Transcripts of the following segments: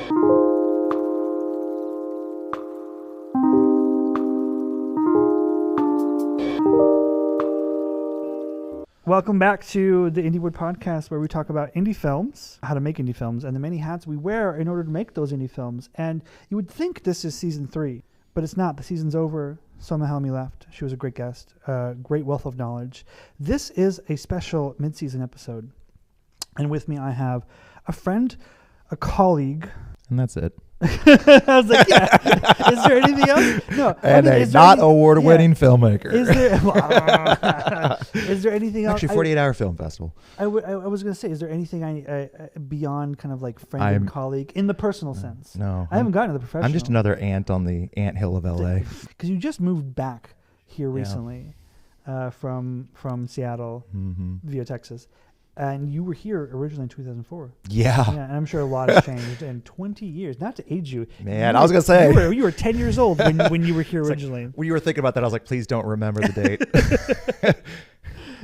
Welcome back to the Indiewood Podcast, where we talk about indie films, how to make indie films, and the many hats we wear in order to make those indie films. And you would think this is season 3, but it's not. The season's over. Soma Helmi left. She was a great guest, great wealth of knowledge. This is a special mid-season episode. And with me, I have a friend, a colleague. And that's it. I was like, yeah. Is there anything else? No. And a not award-winning filmmaker. Is there anything else? Actually, 48-hour film festival. I was going to say, is there anything beyond kind of like friend and colleague in the personal sense? No. I haven't gotten to the professional. I'm just another ant on the anthill of LA. Because you just moved back here recently from Seattle via Texas. And you were here originally in 2004. Yeah. And I'm sure a lot has changed in 20 years. Not to age you. Man, I was going to say. You were 10 years old when you were here originally. Like, when you were thinking about that, I was like, please don't remember the date.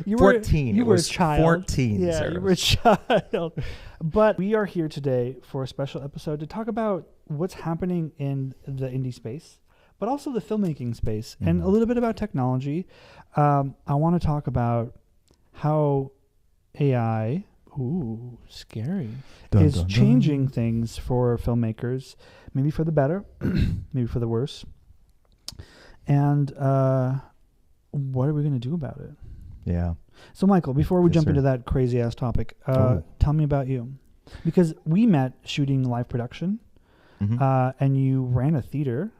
You 14. You were a child. 14. Yeah, Sarah. You were a child. But we are here today for a special episode to talk about what's happening in the indie space, but also the filmmaking space, and a little bit about technology. I want to talk about how AI, scary, is changing things for filmmakers, maybe for the better, maybe for the worse. And what are we going to do about it? Yeah. So, Michael, before we jump into that crazy-ass topic, tell me about you. Because we met shooting live production, and you ran a theater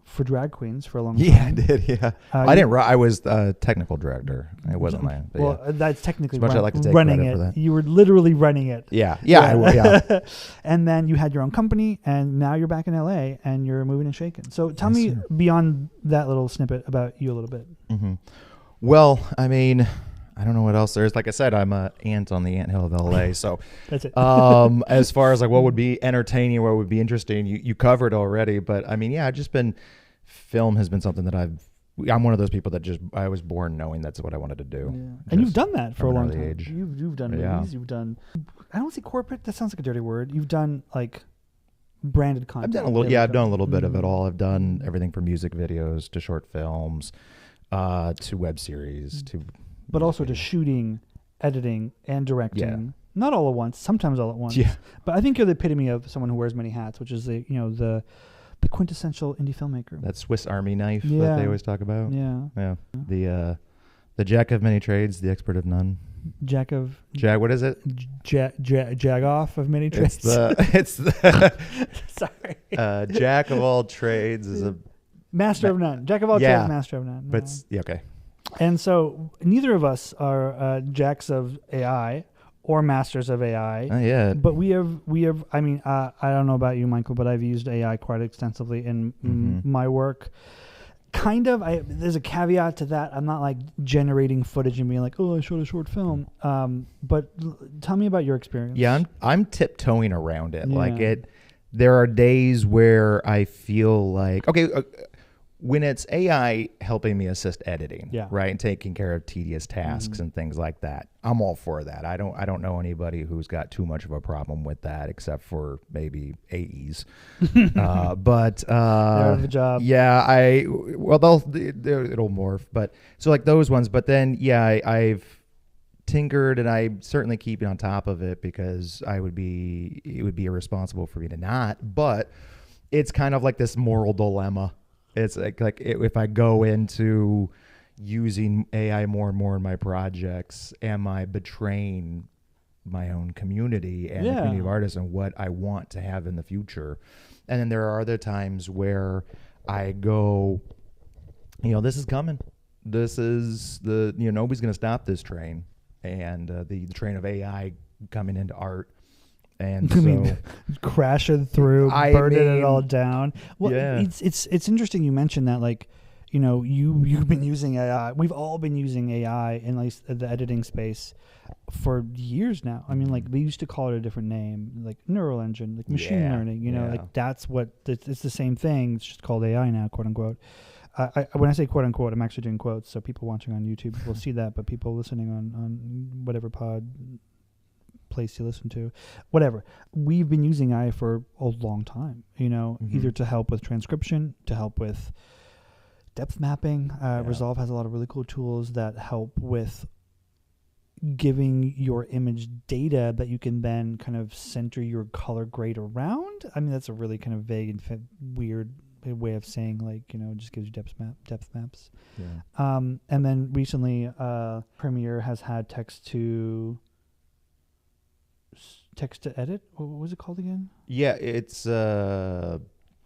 for drag queens for a long time. Yeah, I did. Yeah, I didn't. I was technical director. It wasn't my. Well, that's technically much I like to take running credit it. for that. You were literally running it. Yeah. And then you had your own company, and now you're back in LA, and you're moving and shaking. So tell me beyond that little snippet about you a little bit. Well, I mean, I don't know what else there is. Like I said, I'm an ant on the anthill of LA. So that's it. As far as like what would be entertaining, what would be interesting, you covered already. But I mean, yeah, I've just been. Film has been something that I'm one of those people that I was born knowing that's what I wanted to do. Yeah. And you've done that for a long time. Age. You've done movies. You've done. I don't see corporate. That sounds like a dirty word. You've done like branded content. I've done a little. Yeah, I've done a little bit of it all. I've done everything from music videos to short films, to web series but also to shooting, editing, and directing. Yeah. Not all at once. Sometimes all at once. Yeah. But I think you're the epitome of someone who wears many hats, which is the quintessential indie filmmaker. That Swiss Army knife that they always talk about. Yeah. The jack of many trades, the expert of none. What is it? Jag off of many trades. It's the sorry. Jack of all trades is a master of none. Jack of all trades, master of none. But okay. And so neither of us are jacks of AI or masters of AI. Yeah. But we have. I mean, I don't know about you, Michael, but I've used AI quite extensively in my work. Kind of. There's a caveat to that. I'm not like generating footage and being like, oh, I shot a short film. But tell me about your experience. Yeah, I'm tiptoeing around it. Yeah. Like there are days where I feel like, okay, when it's AI helping me assist editing, right, and taking care of tedious tasks and things like that, I'm all for that. I don't know anybody who's got too much of a problem with that, except for maybe AEs. But they're out of the job. Yeah, it'll morph. But so like those ones. But then I've tinkered, and I certainly keep on top of it because it would be irresponsible for me to not. But it's kind of like this moral dilemma. It's like if I go into using AI more and more in my projects, am I betraying my own community and the community of artists and what I want to have in the future? And then there are other times where I go, this is coming. This is nobody's going to stop this train, and the train of AI coming into art. And crashing through, burning it all down. Well, it's interesting you mentioned that, like, you've been using AI. We've all been using AI in like the editing space for years now. I mean, like, we used to call it a different name, like neural engine, like machine learning. Like that's what it's the same thing. It's just called AI now, quote unquote. When I say quote unquote, I'm actually doing quotes, so people watching on YouTube will see that, but people listening on whatever place you listen to, whatever. We've been using AI for a long time, either to help with transcription, to help with depth mapping. Resolve has a lot of really cool tools that help with giving your image data that you can then kind of center your color grade around. I mean, that's a really kind of vague and weird way of saying, like, just gives you depth maps. Yeah. And then recently, Premiere has had text to edit. What was it called again? Yeah, it's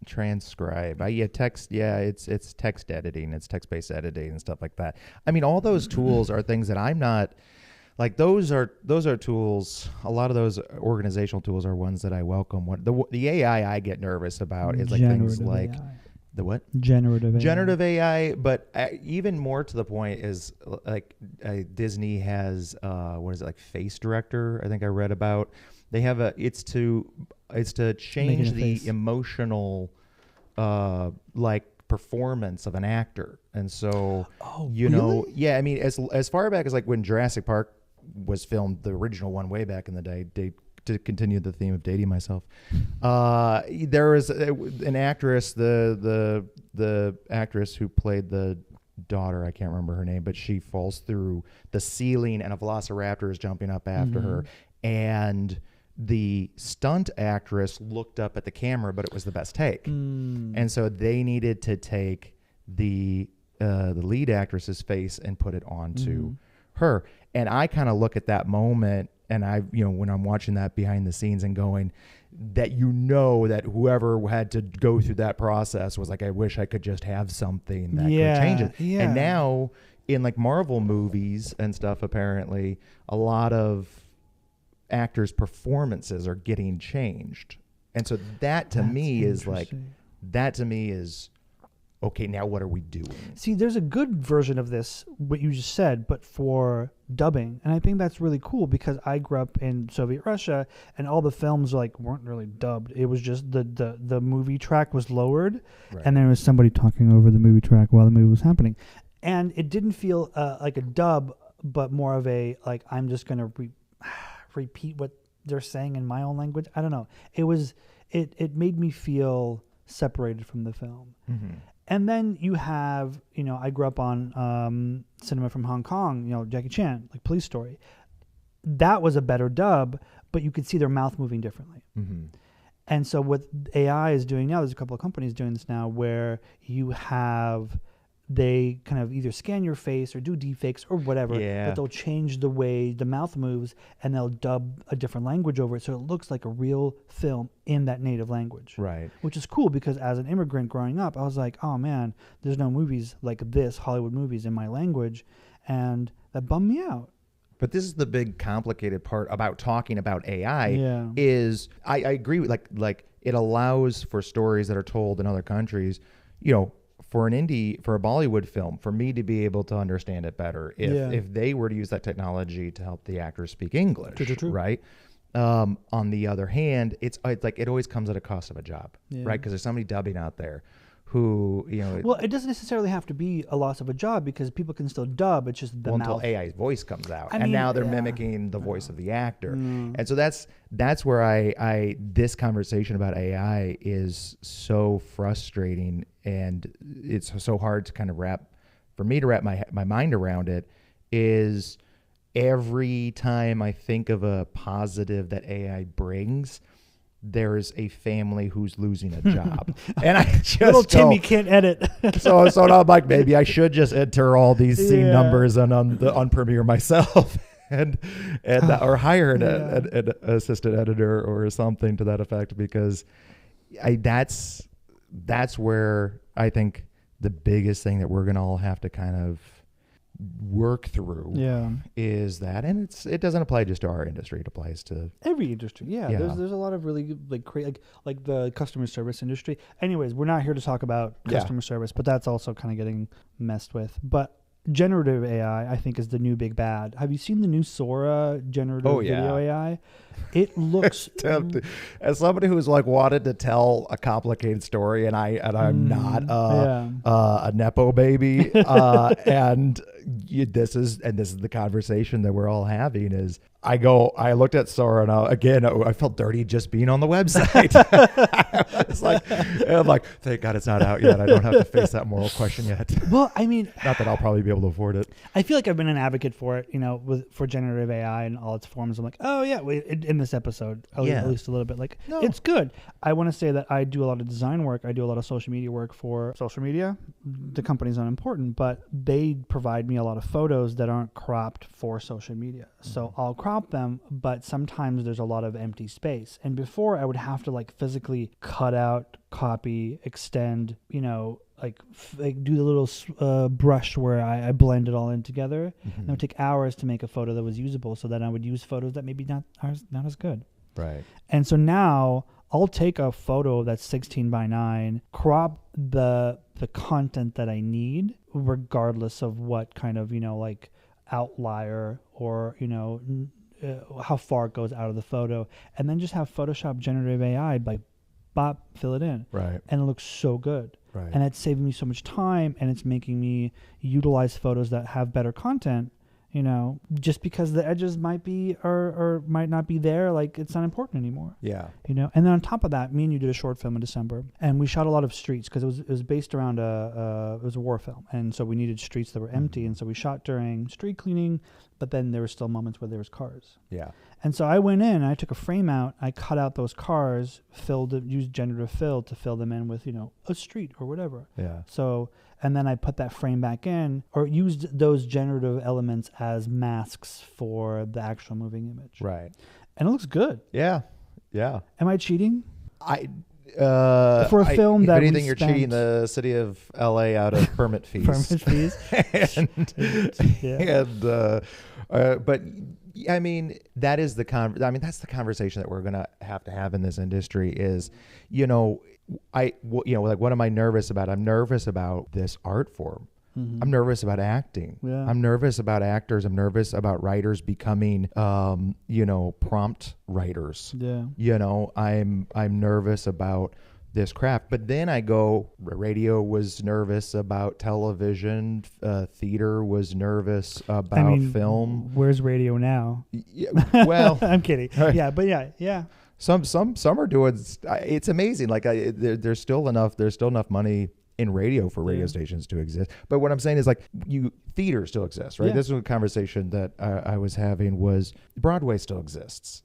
transcribe. Text. Yeah, it's text editing. It's text-based editing and stuff like that. I mean, all those tools are things that I'm not. Like those are tools. A lot of those organizational tools are ones that I welcome. What the AI I get nervous about is like things like the what? Generative AI. But even more to the point is like Disney has what is it, like Face Director? I think I read about. They have it's to change the emotional like performance of an actor. And so really? Yeah, I mean, as far back as like when Jurassic Park was filmed, the original one way back in the day, to continue the theme of dating myself, there was an actress, the actress who played the daughter, I can't remember her name, but she falls through the ceiling and a velociraptor is jumping up after her, and the stunt actress looked up at the camera, but it was the best take, and so they needed to take the lead actress's face and put it onto her. And I kind of look at that moment, and when I'm watching that behind the scenes and going, that that whoever had to go through that process was like, I wish I could just have something that could change it. Yeah. And now in like Marvel movies and stuff, apparently a lot of actors' performances are getting changed. And so that to me is okay, now what are we doing? See, there's a good version of this, what you just said, but for dubbing. And I think that's really cool because I grew up in Soviet Russia and all the films weren't really dubbed. It was just the movie track was lowered, and there was somebody talking over the movie track while the movie was happening. And it didn't feel like a dub, but more of a, like, I'm just going to repeat what they're saying in my own language. I don't know. It made me feel separated from the film. And then you have, I grew up on cinema from Hong Kong, Jackie Chan, like Police Story. That was a better dub, but you could see their mouth moving differently. And so what AI is doing now, there's a couple of companies doing this now where they kind of either scan your face or do deepfakes or whatever, but they'll change the way the mouth moves and they'll dub a different language over it so it looks like a real film in that native language. Right. Which is cool because as an immigrant growing up, I was like, oh man, there's no movies like this, Hollywood movies in my language, and that bummed me out. But this is the big complicated part about talking about AI is I agree with like it allows for stories that are told in other countries, for a Bollywood film, for me to be able to understand it better if they were to use that technology to help the actors speak English, right? On the other hand, it's like it always comes at a cost of a job, right? Because there's somebody dubbing out there who, Well, it doesn't necessarily have to be a loss of a job because people can still dub. It's just the mouth. Until AI's voice comes out, and now they're mimicking the voice of the actor, and so that's where this conversation about AI is so frustrating, and it's so hard to kind of wrap my mind around it. Is every time I think of a positive that AI brings, there's a family who's losing a job, and I just little Timmy can't edit. so I'm like, maybe I should just enter all these scene numbers on Premiere myself, and or hire an assistant editor or something to that effect, because that's where I think the biggest thing that we're gonna all have to kind of work through is that, and it doesn't apply just to our industry, it applies to every industry. There's a lot of really like the customer service industry. Anyways, we're not here to talk about customer service, but that's also kind of getting messed with. But generative AI, I think, is the new big bad. Have you seen the new Sora generative video AI? It looks as somebody who's like wanted to tell a complicated story, and I'm not a nepo baby, and this is the conversation that we're all having is I looked at Sora and I felt dirty just being on the website. I'm like, thank God it's not out yet. I don't have to face that moral question yet. Well, I mean, not that I'll probably be able to afford it. I feel like I've been an advocate for it, for generative AI and all its forms. I'm like, oh yeah, in this episode, at least a little bit, like it's good. I want to say that I do a lot of design work. I do a lot of social media work for social media. The company's unimportant, but they provide me a lot of photos that aren't cropped for social media. So I'll crop them, but sometimes there's a lot of empty space. And before I would have to like physically cut out, copy, extend, like do the little brush where I blend it all in together. And it would take hours to make a photo that was usable. So then I would use photos that maybe not as good. Right. And so now I'll take a photo that's 16 by 9, crop the content that I need, regardless of what kind of, like outlier or, how far it goes out of the photo, and then just have Photoshop generative AI, like, fill it in. Right. And it looks so good. Right. And it's saving me so much time, and it's making me utilize photos that have better content, just because the edges might be or might not be there, like it's not important anymore. Yeah. And then on top of that, me and you did a short film in December, and we shot a lot of streets because it was based around it was a war film, and so we needed streets that were empty, and so we shot during street cleaning, but then there were still moments where there was cars. Yeah. And so I went in and I took a frame out, I cut out those cars, used generative fill to fill them in with, a street or whatever. Yeah. So, and then I put that frame back in, or used those generative elements as masks for the actual moving image. Right. And it looks good. Yeah. Yeah. Am I cheating? For a film if that anything, you're cheating the city of LA out of permit fees. Permit fees. But I mean, that is that's the conversation that we're going to have in this industry is, like, what am I nervous about? I'm nervous about this art form. I'm nervous about acting. Yeah. I'm nervous about actors. I'm nervous about writers becoming, prompt writers. Yeah. I'm nervous about this craft. But then I go, radio was nervous about television. Theater was nervous about film. Where's radio now? Yeah, well, I'm kidding. Yeah, but yeah. Some are doing. It's amazing. Like there's still enough money in radio for radio stations to exist. But what I'm saying is, like, theater still exists, right? Yeah. This was a conversation that I was having was Broadway still exists.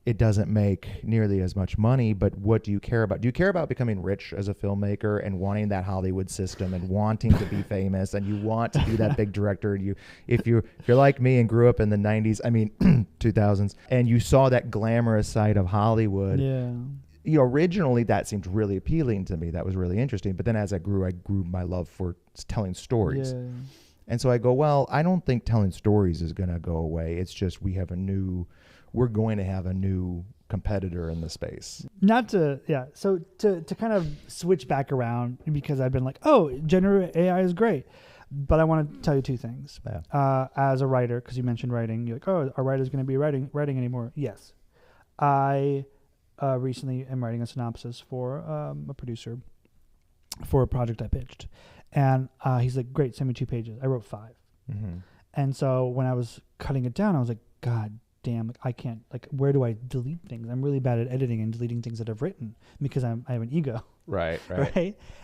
It doesn't make nearly as much money, but what do you care about? Do you care about becoming rich as a filmmaker and wanting that Hollywood system and wanting to be famous and you want to be that big director? And if you're like me and grew up in the 90s, 2000s, and you saw that glamorous side of Hollywood. Yeah. Originally that seemed really appealing to me. That was really interesting. But then as I grew my love for telling stories. Yeah. And so I go, well, I don't think telling stories is going to go away. It's just we're going to have a new competitor in the space. So to kind of switch back around, because I've been like, oh, generative AI is great. But I want to tell you two things. Yeah. As a writer, because you mentioned writing, you're like, oh, are writers going to be writing anymore? Yes. I recently am writing a synopsis for a producer for a project I pitched. And he's like, great, send me 2 pages. I wrote 5. Mm-hmm. And so when I was cutting it down, I was like, God damn, I can't, where do I delete things? I'm really bad at editing and deleting things that I've written because I have an ego. Right.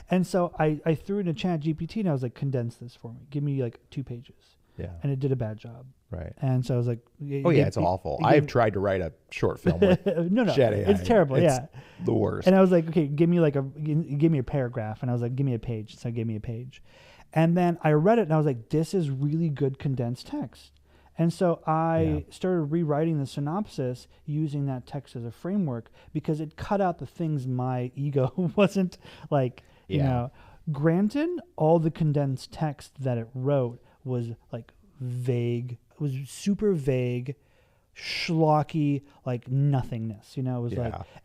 And so I threw it in Chat GPT and I was like, condense this for me. Give me 2 pages. Yeah. And it did a bad job. Right. And so I was like, it's awful. I've tried to write a short film with no, Chat AI. it's terrible. It's the worst. And I was like, okay, give me a paragraph. And I was like, give me a page. So I gave me a page. And then I read it and I was like, this is really good condensed text. And so I started rewriting the synopsis using that text as a framework because it cut out the things my ego wasn't granted, all the condensed text that it wrote was vague. It was super vague, schlocky, nothingness. It was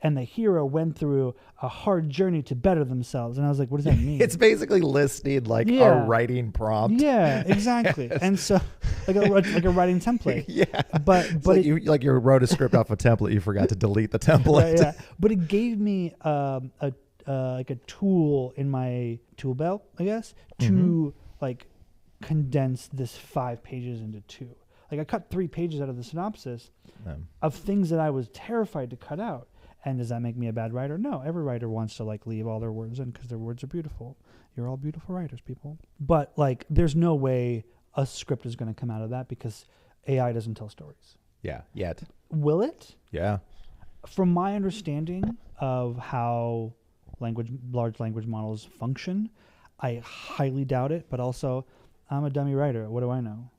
and the hero went through a hard journey to better themselves. And I was like, what does that mean? It's basically listed a writing prompt. Yeah, exactly. And so like a writing template. Yeah. But you wrote a script off a template, you forgot to delete the template. Yeah. But it gave me a tool in my tool belt, I guess, to condense this 5 pages into 2. Like I cut 3 pages out of the synopsis Yeah. of things that I was terrified to cut out. And does that make me a bad writer? No, every writer wants to like leave all their words in because their words are beautiful. You're all beautiful writers, people. But like, there's no way a script is going to come out of that because AI doesn't tell stories. Yeah. Yet. Will it? Yeah. From my understanding of how large language models function, I highly doubt it. But also, I'm a dummy writer. What do I know?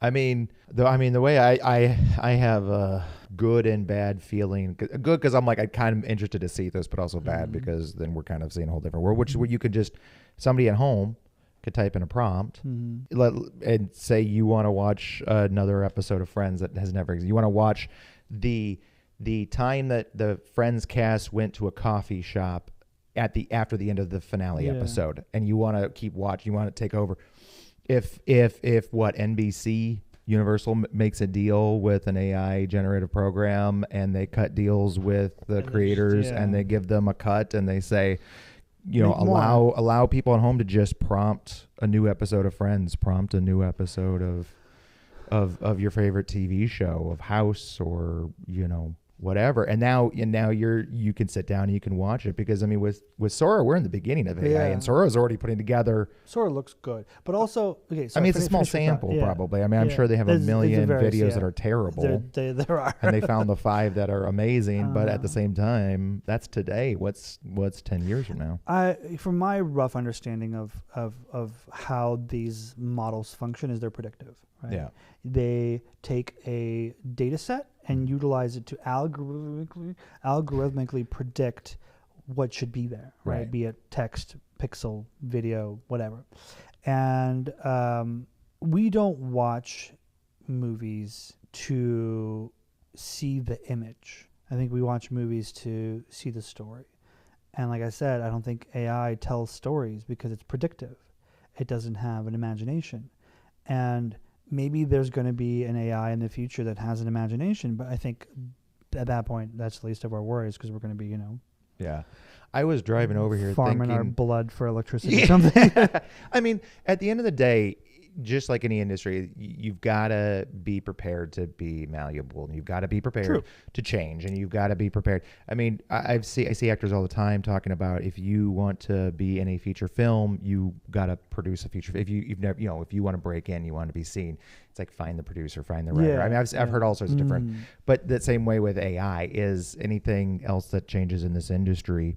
I mean, the way I have a good and bad feeling. Good because I'm like, I'm kind of interested to see this, but also bad because then we're kind of seeing a whole different world, which is where you could just, somebody at home could type in a prompt and say you want to watch another episode of Friends that has never existed. You want to watch the time that the Friends cast went to a coffee shop after the end of the finale episode, and you want to keep watching. You want to take over. If what NBC Universal makes a deal with an AI generative program and they cut deals with the creators and they give them a cut and they say, allow people at home to just prompt a new episode of Friends, prompt a new episode of your favorite TV show, of House, or whatever. And now you can sit down and you can watch it, because I mean with Sora we're in the beginning of AI and Sora's already putting together. Sora looks good, but also it's a small sample probably. I mean I'm sure they have a million videos that are terrible. There are, and they found the 5 that are amazing. But at the same time, that's today. What's 10 years from now? From my rough understanding of how these models function, is they're predictive. Right? Yeah. They take a data set and utilize it to algorithmically predict what should be there, right? Be it text, pixel, video, whatever. And we don't watch movies to see the image. I think we watch movies to see the story. And like I said, I don't think AI tells stories because it's predictive. It doesn't have an imagination. And maybe there's going to be an AI in the future that has an imagination, but I think at that point, that's the least of our worries, because we're going to be, Yeah. I was driving over here farming thinking, our blood for electricity or something. I mean, at the end of the day, just like any industry, you've got to be prepared to be malleable, and you've got to be prepared to change, and you've got to be prepared. I mean, I see actors all the time talking about, if you want to be in a feature film, you got to produce a feature. If you've never, if you want to break in, you want to be seen. It's like find the producer, find the writer. I mean, I've heard all sorts of different, but the same way with AI is anything else that changes in this industry.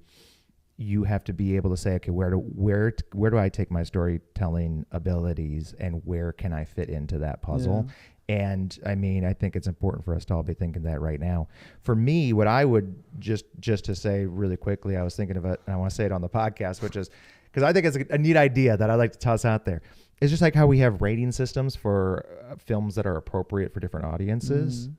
You have to be able to say, okay, where do I take my storytelling abilities, and where can I fit into that puzzle? And I mean, I think it's important for us to all be thinking that right now. For me, what I would just to say really quickly, I was thinking of it, and I want to say it on the podcast, which is, because I think it's a neat idea that I like to toss out there. It's just like how we have rating systems for films that are appropriate for different audiences.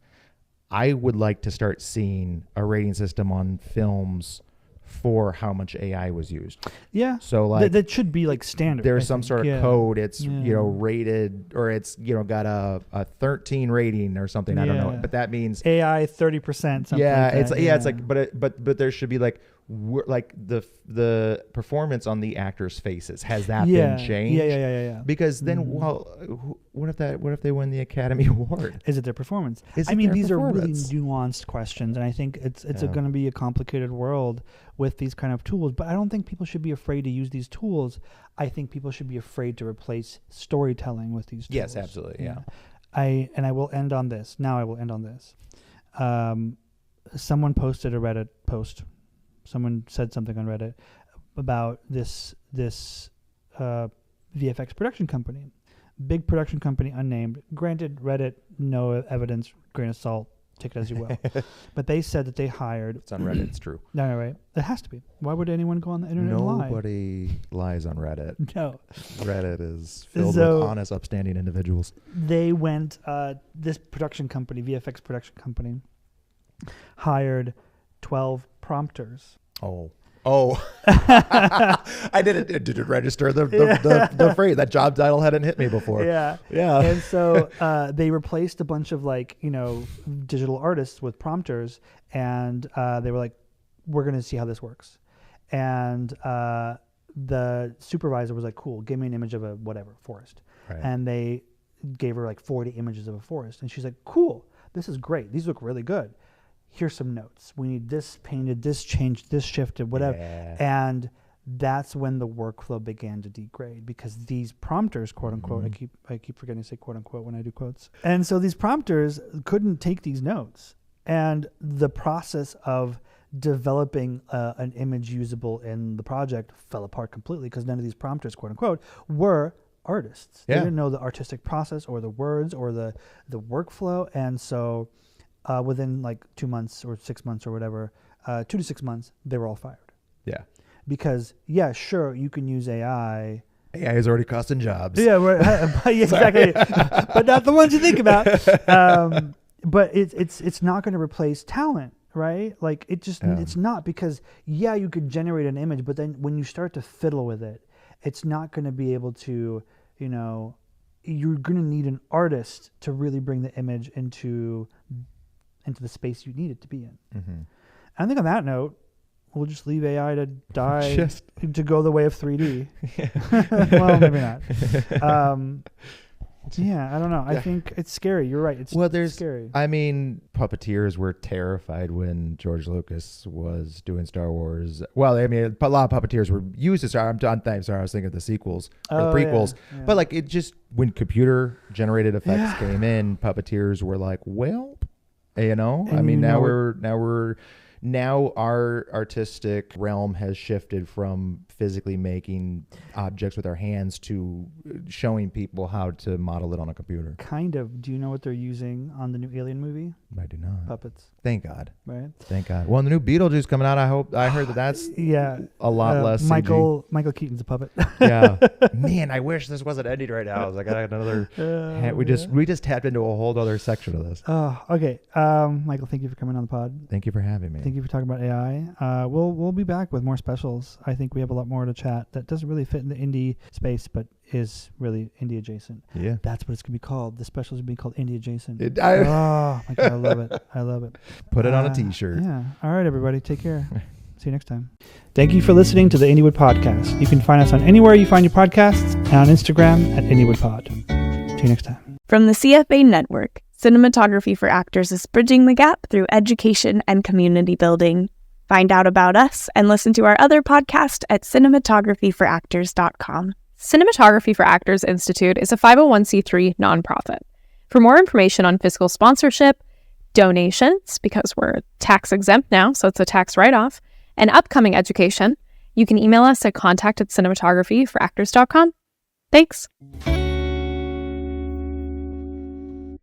I would like to start seeing a rating system on films for how much AI was used. Yeah. So like that should be like standard. There's some sort of code. It's rated, or it's got a 13 rating or something. I don't know. But that means AI 30%. Yeah. Like it's like but there should be like the performance on the actors' faces, has that been changed? Yeah. Because then, what if they win the Academy Award? Is it their performance? I mean, these are really nuanced questions, and I think it's going to be a complicated world with these kind of tools. But I don't think people should be afraid to use these tools. I think people should be afraid to replace storytelling with these tools. Yes, absolutely. Yeah. I will end on this. Now I will end on this. Someone posted a Reddit post. Someone said something on Reddit about this VFX production company, big production company, unnamed. Granted, Reddit, no evidence, grain of salt, take it as you will. But they said that they hired. It's on Reddit. It's true. No, right? It has to be. Why would anyone go on the internet and lie? Nobody lies on Reddit. No. Reddit is filled with honest, upstanding individuals. They went. This production company, VFX production company, hired 12 prompters. Oh. I didn't register the phrase. That job title hadn't hit me before. Yeah. And so they replaced a bunch of digital artists with prompters, and they were like, we're going to see how this works. And the supervisor was like, cool, give me an image of a whatever forest. Right. And they gave her like 40 images of a forest. And she's like, cool, this is great. These look really good. Here's some notes. We need this painted, this changed, this shifted, whatever. Yeah. And that's when the workflow began to degrade, because these prompters, quote unquote, I keep forgetting to say quote unquote when I do quotes. And so these prompters couldn't take these notes. And the process of developing an image usable in the project fell apart completely, because none of these prompters, quote unquote, were artists. They didn't know the artistic process or the words or the workflow. And so within like 2 months or 6 months or whatever, 2 to 6 months, they were all fired. Yeah. Because, yeah, sure, you can use AI. AI is already costing jobs. Yeah, exactly. But not the ones you think about. But it's not going to replace talent, right? Like it's not, because you could generate an image, but then when you start to fiddle with it, it's not going to be able to, you're going to need an artist to really bring the image into the space you need it to be in. Mm-hmm. I think on that note, we'll just leave AI to die, to go the way of 3D. Well, maybe not. I don't know. I think it's scary. You're right. It's scary. I mean, puppeteers were terrified when George Lucas was doing Star Wars. Well, I mean, a lot of puppeteers were used to Star Wars. I'm sorry, I was thinking of the sequels or the prequels. Yeah. But like, it just, when computer generated effects came in, puppeteers were like, well, I mean, now our artistic realm has shifted from physically making objects with our hands to showing people how to model it on a computer. Kind of. Do you know what they're using on the new Alien movie? I do not. Puppets. Thank God. Right? Thank God. Well, the new Beetlejuice coming out, I heard that's a lot less Michael Keaton's a puppet. Yeah. Man, I wish this wasn't ending right now. I was like, I got another... we just tapped into a whole other section of this. Oh, okay. Michael, thank you for coming on the pod. Thank you for having me. Thank you for talking about AI. We'll be back with more specials. I think we have a lot more to chat that doesn't really fit in the indie space, but is really indie adjacent. Yeah. That's what it's going to be called. The specials are being called indie adjacent. Oh, my God, I love it. I love it. Put it on a t-shirt. Yeah. All right, everybody. Take care. See you next time. Thank you for listening to the Indiewood Podcast. You can find us on anywhere you find your podcasts and on Instagram at IndiewoodPod. See you next time. From the CFA Network, Cinematography for Actors is bridging the gap through education and community building. Find out about us and listen to our other podcast at cinematographyforactors.com. Cinematography for Actors Institute is a 501c3 nonprofit. For more information on fiscal sponsorship, donations, because we're tax exempt now, so it's a tax write-off, and upcoming education, you can email us at contact@cinematographyforactors.com. Thanks.